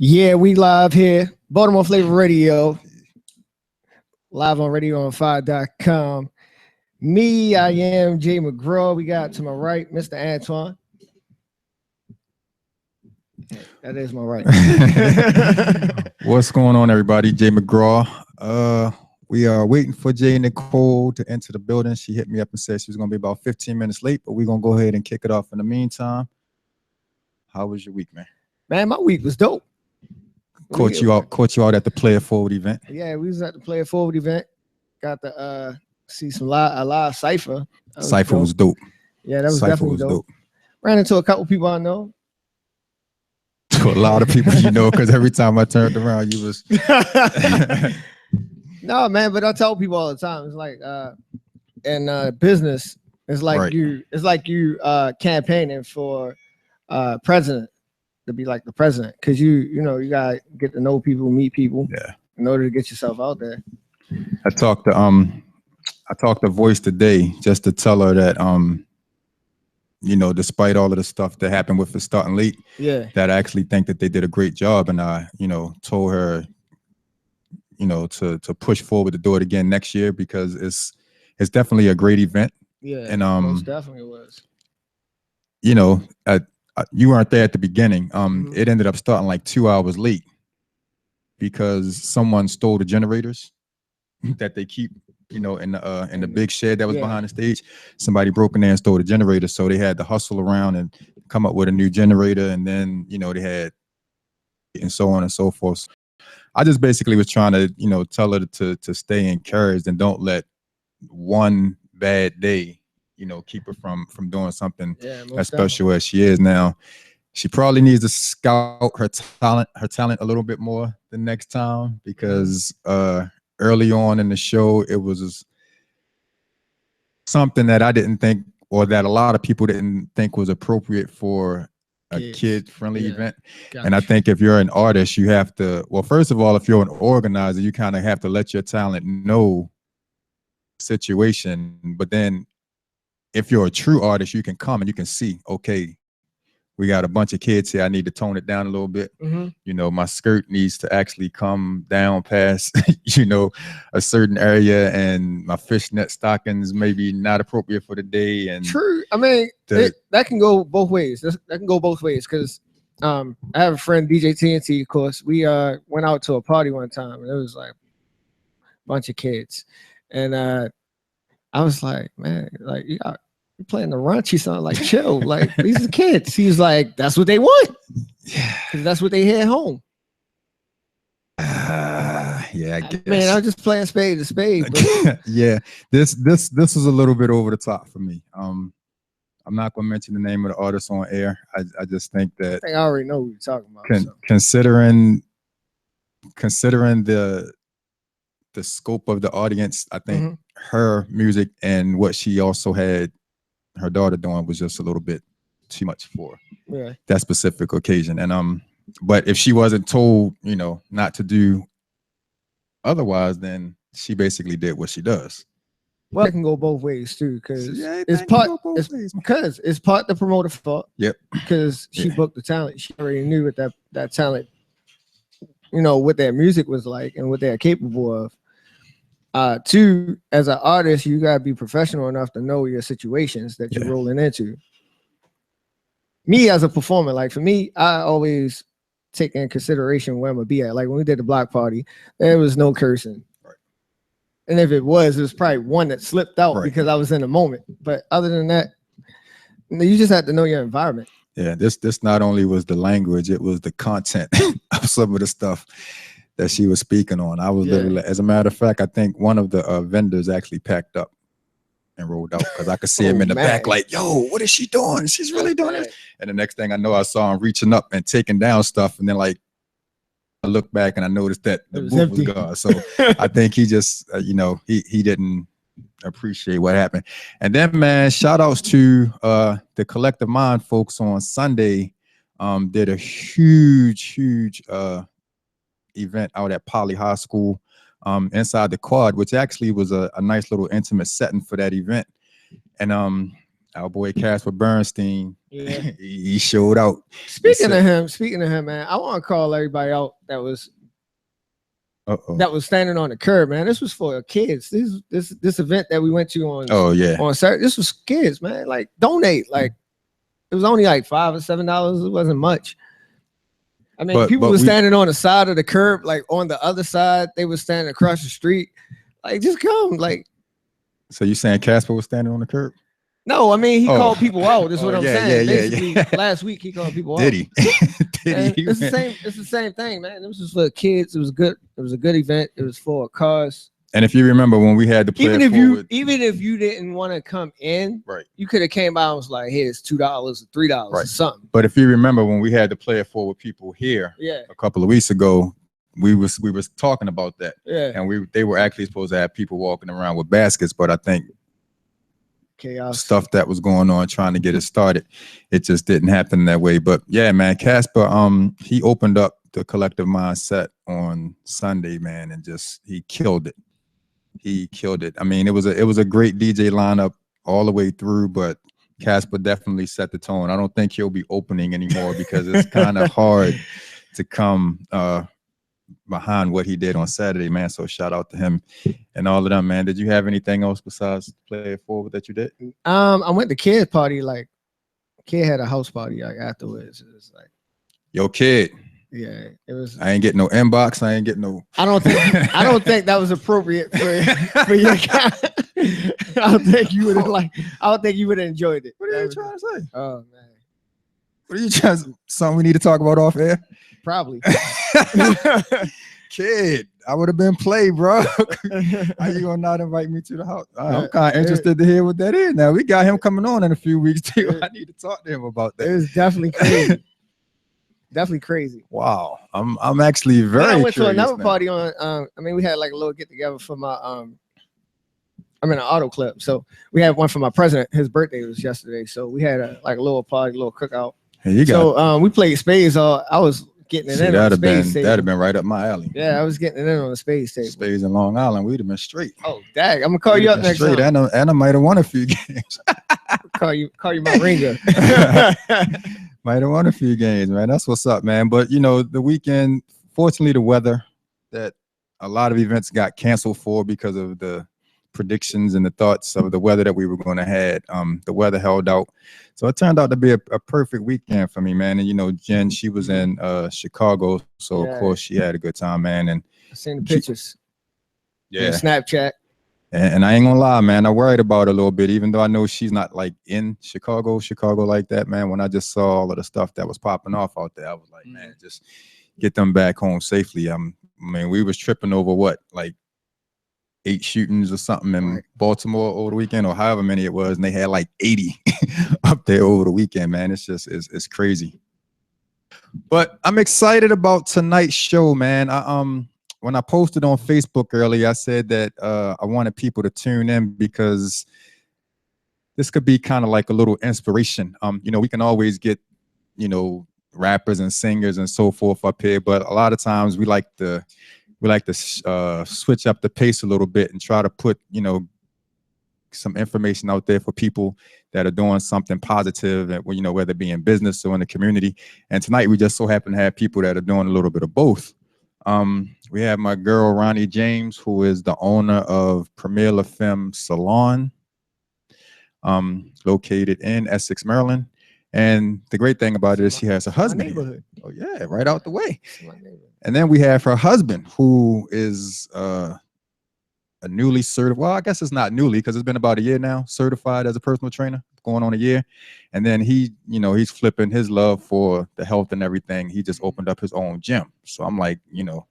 Yeah, we live here. Baltimore Flava Radio. Live on radioon5.com. Me, I am Jay McGraw. We got to my right, Mr. Antoine. That is my right. What's going on, everybody? Jay McGraw. We are waiting for Jay Nicole to enter the building. She hit me up and said she was going to be about 15 minutes late, but we're going to go ahead and kick it off in the meantime. How was your week, man? Man, my week was dope. Caught you out at the Player Forward event. Yeah, we was at the Player Forward event. Got to see a live cipher. Cipher was dope. Yeah, that was definitely dope. Ran into a couple people I know. To a lot of people you know, because every time I turned around, you was. No, man, but I tell people all the time. It's like in business, it's like Right. you campaigning for president. To be like the president, because you gotta get to know people, meet people, in order to get yourself out there. I talked to Voice today just to tell her that despite all of the stuff that happened with it starting late, that I actually think that they did a great job, and I told her to push forward to do it again next year, because it's definitely a great event. Yeah, and most definitely was. You weren't there at the beginning. It ended up starting like 2 hours late because someone stole the generators that they keep, in the big shed that was behind the stage. Somebody broke in there and stole the generator, so they had to hustle around and come up with a new generator, and then they had, and so on and so forth. I just basically was trying to tell her to stay encouraged and don't let one bad day keep her from doing something as special as she is now. She probably needs to scout her talent a little bit more the next time, because early on in the show, it was something that I didn't think, or that a lot of people didn't think was appropriate for a kid-friendly event. Gotcha. And I think if you're an artist, you have to, well, first of all, if you're an organizer, you kind of have to let your talent know the situation. But then if you're a true artist, you can come and you can see, okay, we got a bunch of kids here. I need to tone it down a little bit. My skirt needs to actually come down past, a certain area, and my fishnet stockings maybe not appropriate for the day. And true. I mean, that can go both ways. That can go both ways, because I have a friend, DJ TNT, of course. We went out to a party one time, and it was like a bunch of kids. And I was like, man, like, you're playing the raunchy song, like, chill, like, these are kids. He's like, that's what they want. Yeah, because that's what they hear at home. I guess. Man, I'm just playing spade to spade. But yeah, this is a little bit over the top for me. I'm not gonna mention the name of the artist on air. I just think that I already know what you're talking about. Considering the scope of the audience, I think her music and what she also had her daughter doing was just a little bit too much for that specific occasion. And but if she wasn't told, not to do otherwise, then she basically did what she does. Well, it can go both ways too, because it's part the promoter fault. Yep. Because she booked the talent. She already knew what that talent, what their music was like and what they're capable of. Two, as an artist, you gotta be professional enough to know your situations that you're rolling into. Me as a performer, like for me, I always take in consideration where I'm gonna be at. Like when we did the block party, there was no cursing. Right. And if it was probably one that slipped out because I was in the moment. But other than that, you just have to know your environment. Yeah, this not only was the language, it was the content of some of the stuff that she was speaking on. I was literally, as a matter of fact, I think one of the vendors actually packed up and rolled out, because I could see him in the back like, yo, what is she doing? She's really doing this. And the next thing I know, I saw him reaching up and taking down stuff. And then like, I looked back and I noticed that the booth was gone. So I think he just, he didn't appreciate what happened. And then, man, shout outs to the Collective Mind folks on Sunday. Did a huge event out at Poly High School inside the quad, which actually was a nice little intimate setting for that event. And our boy Casper Bernstein, Yeah. he showed out. Speaking of him, man, I want to call everybody out that was standing on the curb, man. This was for kids. This event that we went to on on Saturday. This was kids, man. Like donate. Like it was only like $5 or $7. It wasn't much. I mean, people were standing on the side of the curb, like on the other side. They were standing across the street. Like, just come. Like, so you saying Casper was standing on the curb? No, I mean he called people out. That's what I'm saying. Basically, last week he called people out. Did he? It's the same. It's the same thing, man. It was just for kids. It was good. It was a good event. It was for cars. And if you remember when we had to play even if you didn't want to come in, right, you could have came out and was like, "Here's $2 or $3 or something." But if you remember when we had to play it forward people here, a couple of weeks ago, we was talking about that. Yeah, and they were actually supposed to have people walking around with baskets, but I think chaos stuff that was going on trying to get it started, it just didn't happen that way. But yeah, man, Casper, he opened up the Collective Mindset on Sunday, man, and he killed it. He killed it. I mean, it was a great DJ lineup all the way through, but Casper definitely set the tone. I don't think he'll be opening anymore because it's kind of hard to come behind what he did on Saturday, man. So shout out to him and all of them, man. Did you have anything else besides play it forward that you did? I went to kid party. Like, kid had a house party like afterwards. It was like, yo, kid. Yeah, it was. I ain't getting no inbox. I ain't getting no. I don't think that was appropriate for your guy. I don't think you would have enjoyed it. What are you trying to say? Oh man, what are you trying to? Something we need to talk about off air? Probably. Kid, I would have been played, bro. How you gonna not invite me to the house? I'm kind of interested to hear what that is. Now we got him coming on in a few weeks too. I need to talk to him about that. It was definitely crazy. Definitely crazy. Wow, I'm actually very. I went to another party on. I mean, we had like a little get together for my. I'm in an auto club, so we had one for my president. His birthday was yesterday, so we had a little party, a little cookout. We played spades. I was getting it in. That'd have been right up my alley. Yeah, I was getting it in on the spades table. Spades in Long Island, we'd have been straight. Oh, dang! I'm gonna call you up next time. And I might have won a few games. call you my ringer. Might have won a few games, man. That's what's up, man. But you know, the weekend, fortunately, the weather that a lot of events got canceled for because of the predictions and the thoughts of the weather that we were going to have. The weather held out, so it turned out to be a perfect weekend for me, man. And you know, Jen, she was in Chicago, so of course she had a good time, man. And I seen the pictures. Yeah, Snapchat. And I ain't gonna lie, man, I worried about her a little bit, even though I know she's not like in Chicago like that, man. When I just saw all of the stuff that was popping off out there, I was like, man, just get them back home safely. I mean, we was tripping over what, like 8 shootings or something in Baltimore over the weekend, or however many it was, and they had like 80 up there over the weekend, man. It's just it's crazy. But I'm excited about tonight's show, man. When I posted on Facebook earlier, I said that I wanted people to tune in because this could be kind of like a little inspiration. You know, we can always get, you know, rappers and singers and so forth up here, but a lot of times we like to switch up the pace a little bit and try to put, you know, some information out there for people that are doing something positive, and you know, whether it be in business or in the community. And tonight we just so happen to have people that are doing a little bit of both. We have my girl Ronnie James, who is the owner of Premier La Femme Salon, located in Essex, Maryland. And the great thing about it is she has a husband here. Oh yeah, right out the way. And then we have her husband, who is a newly certified. Well, I guess it's not newly because it's been about a year now, certified as a personal trainer, going on a year. And then he, you know, he's flipping his love for the health and everything. He just opened up his own gym. So I'm like, you know,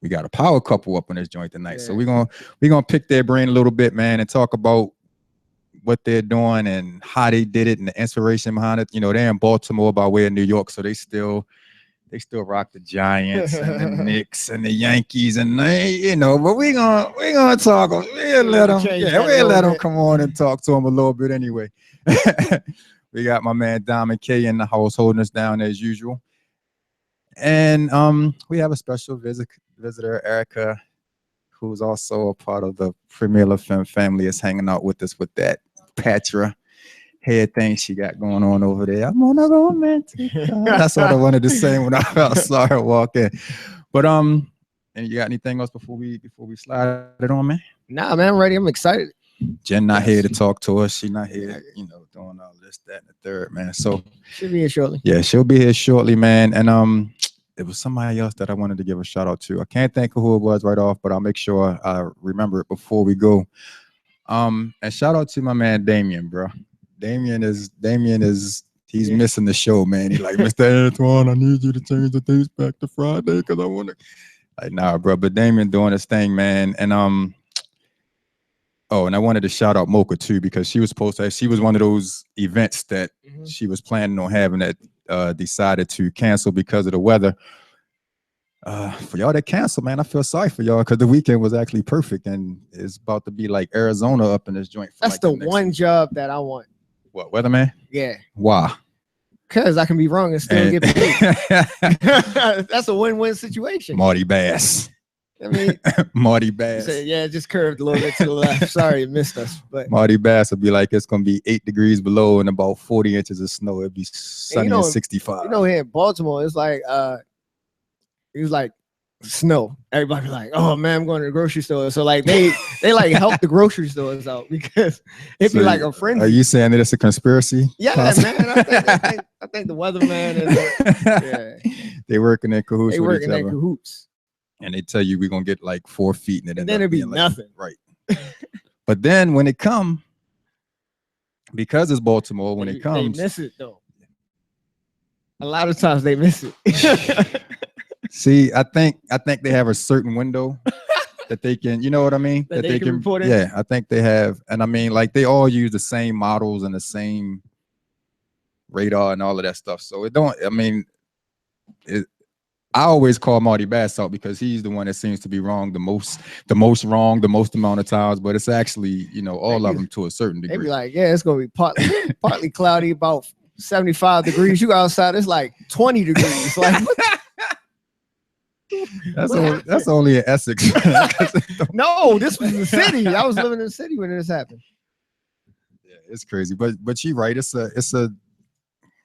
we got a power couple up in this joint tonight. Yeah. So we're gonna pick their brain a little bit, man, and talk about what they're doing and how they did it and the inspiration behind it. You know, they're in Baltimore by way of New York, so they still rock the Giants and the Knicks and the Yankees, and they, you know, but we gonna talk. We'll let them come on and talk to them a little bit anyway. We got my man Diamond K in the house holding us down as usual, and we have a special visitor, Erica, who's also a part of the Premier La Femme family, is hanging out with us with that Patra. head thing she got going on over there. I'm on a romantic. That's what I wanted to say when I saw her walk in. But and you got anything else before we slide it on, man? Nah, man, I'm ready. I'm excited. Jen not here to talk to us. She not here, doing all this, that, and the third, man. So she'll be here shortly. Yeah, she'll be here shortly, man. And it was somebody else that I wanted to give a shout out to. I can't think of who it was right off, but I'll make sure I remember it before we go. And shout out to my man Damien, bro. Damien is he's missing the show, man. He's like, Mr. Antoine, I need you to change the dates back to Friday because I want to. Like, nah, bro. But Damien doing his thing, man. And oh, and I wanted to shout out Mocha too, because she was supposed to have, she was one of those events that she was planning on having that decided to cancel because of the weather. For y'all that cancel, man, I feel sorry for y'all because the weekend was actually perfect, and it's about to be like Arizona up in this joint. That's like the one job that I want. What, weatherman? Yeah. Why? Because I can be wrong and still get paid. That's a win-win situation. Marty Bass. I mean, Marty Bass. Yeah, it just curved a little bit to the left. Sorry, it missed us. But Marty Bass would be like, it's gonna be 8 degrees below and about 40 inches of snow. It'd be sunny and 65. You know, here in Baltimore, it's like it was like snow. Everybody be like, oh man, I'm going to the grocery store. So like they like help the grocery stores out because it'd be like a frenzy. Are you saying that it's a conspiracy? Yeah, man. I think the weatherman is they working in cahoots. They working in cahoots. And they tell you we're gonna get like 4 feet, and then it'd be nothing. Right. But then when it come, because it's Baltimore, when it comes, they miss it though. A lot of times they miss it. See, I think they have a certain window that they can, you know what I mean? That they can report it. Yeah, I think they have, and I mean, like they all use the same models and the same radar and all of that stuff. So it don't. I mean, I always call Marty Bass out because he's the one that seems to be wrong the most wrong the most amount of times. But it's actually, all of them to a certain degree. They be like, yeah, it's gonna be partly cloudy, about 75 degrees. You go outside, it's like 20 degrees. Like that's only in Essex. No, this was in the city. I was living in the city when this happened. Yeah, it's crazy. But you're right. It's a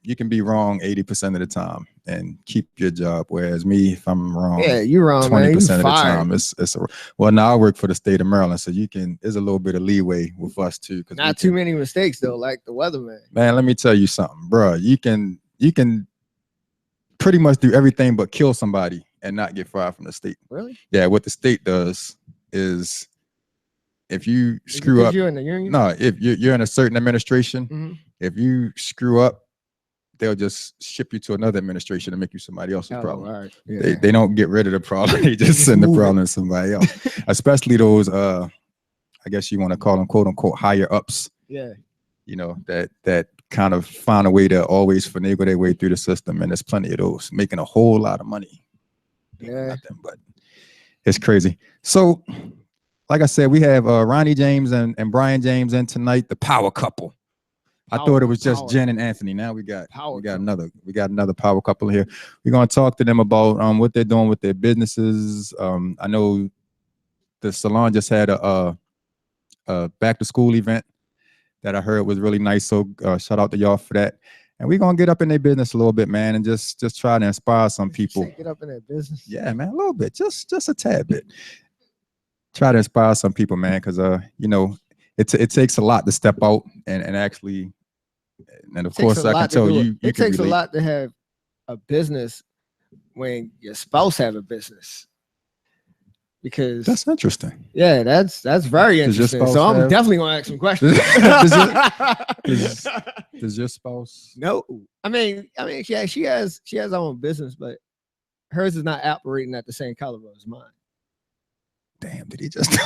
you can be wrong 80% of the time and keep your job. Whereas me, if I'm wrong, you're wrong 20% of the fired. time. Well, now I work for the state of Maryland, so there's a little bit of leeway with us too. Not too many mistakes though, like the weatherman. Man, let me tell you something, bro. You can pretty much do everything but kill somebody and not get fired from the state. Really? Yeah. What the state does is if you screw up, you're in the union? No, if you're in a certain administration, if you screw up, they'll just ship you to another administration and make you somebody else's problem. Right. Yeah. They don't get rid of the problem. They just send the problem to somebody else. Especially those, I guess you want to call them quote unquote higher ups. Yeah. That kind of find a way to always finagle their way through the system. And there's plenty of those making a whole lot of money. Yeah. Nothing, but it's crazy. So, like I said, we have Ronnie James and Brian James in tonight, the power couple. I thought it was just Jen and Anthony. Now we got another power couple here. We're gonna talk to them about what they're doing with their businesses. I know the salon just had a back to school event that I heard was really nice. So shout out to y'all for that. And we're gonna get up in their business a little bit, man, and just try to inspire some people. Get up in their business. Yeah, man, a little bit, just a tad bit. Try to inspire some people, man, because it takes a lot to step out and actually. And of course, I can tell you, it takes a lot to have a business when your spouse have a business. Because that's interesting. Yeah, that's very interesting. So I'm definitely gonna ask some questions. Does your spouse? No, I mean, yeah, she has her own business, but hers is not operating at the same caliber as mine. Damn, did he just?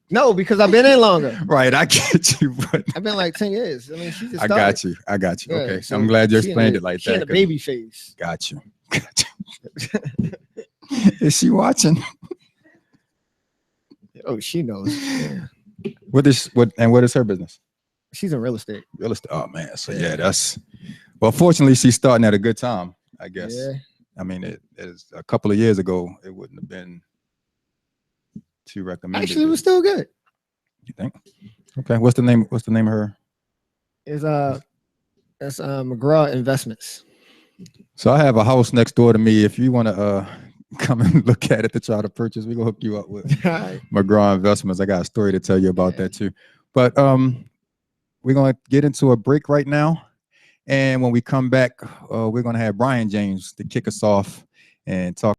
No, because I've been in longer. Right, I get you. But I've been like 10 years. I mean, she just I got you. Yeah, okay, so I'm glad you explained it like that. She in a baby phase. Got you. Is she watching? Oh, she knows. Yeah. What is her business? She's in real estate. Real estate. Oh man, so yeah, that's well. Fortunately, she's starting at a good time, I guess. Yeah. I mean, it is a couple of years ago. It wouldn't have been too recommended. Actually, it was still good. You think? Okay. What's the name of her? It's McGraw Investments. So I have a house next door to me. If you want to come and look at it to try to purchase, we're gonna hook you up with McGraw Investments. I got a story to tell you about that too. But we're gonna get into a break right now. And when we come back, we're gonna have Brian James to kick us off and talk